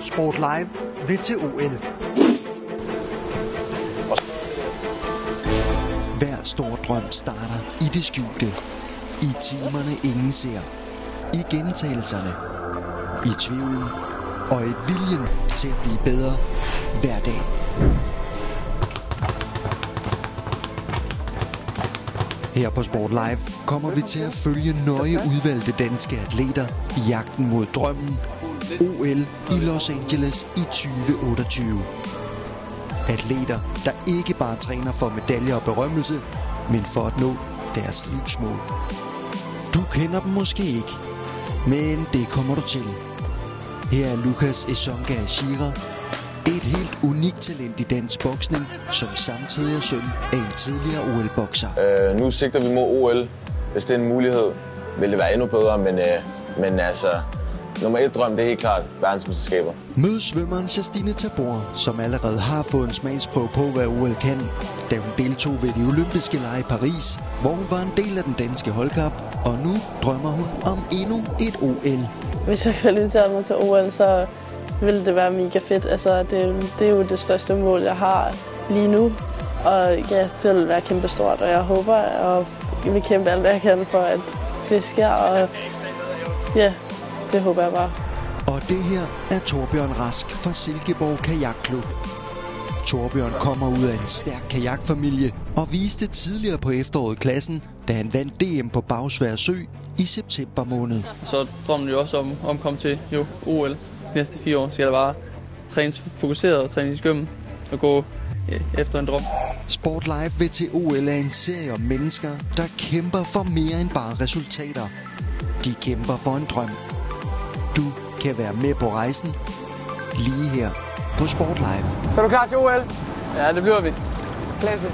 Sport Live vil til OL. Hver stor drøm starter i det skjulte. I timerne ingen ser. I gentagelserne. I tvivlen. Og i viljen til at blive bedre hver dag. Her på Sport Live kommer vi til at følge nøje udvalgte danske atleter i jagten mod drømmen OL i Los Angeles i 2028. Atleter, der ikke bare træner for medaljer og berømmelse, men for at nå deres livsmål. Du kender dem måske ikke, men det kommer du til. Her er Lucas Esonga Ashira, et helt unikt talent i dansk boksning, som samtidig er søn af en tidligere OL-bokser. Nu sigter vi mod OL. Hvis det er en mulighed, vil det være endnu bedre, men altså, nummer 1 drøm, det er helt klart verdensmesterskaber. Mød svømmeren Justine Tabor, som allerede har fået en smagsprøve på, hvad OL kan, da hun deltog ved de olympiske lege i Paris, hvor hun var en del af den danske holdkamp, og nu drømmer hun om endnu et OL. Hvis jeg kvalificerer mig til OL, så vil det være mega fedt. Altså, det er jo det største mål, jeg har lige nu. Og ja, det vil være kæmpestort, og jeg håber, og jeg vil kæmpe alt, hvad jeg kan for, at det sker. Og ja, det håber jeg bare. Og det her er Torbjørn Rask fra Silkeborg Kajakklub. Torbjørn kommer ud af en stærk kajakfamilie og viste tidligere på efteråret klassen, da han vandt DM på Bagsværd Sø i september måned. Så drømmer jo også om at komme til OL. De næste 4 år skal der bare træne fokuseret og træne i skømmen og gå efter en drøm. Sport Live vil til OL er en serie om mennesker, der kæmper for mere end bare resultater. De kæmper for en drøm. Du kan være med på rejsen lige her på Sport Live. Så er du klar til OL? Ja, det bliver vi. Klasse.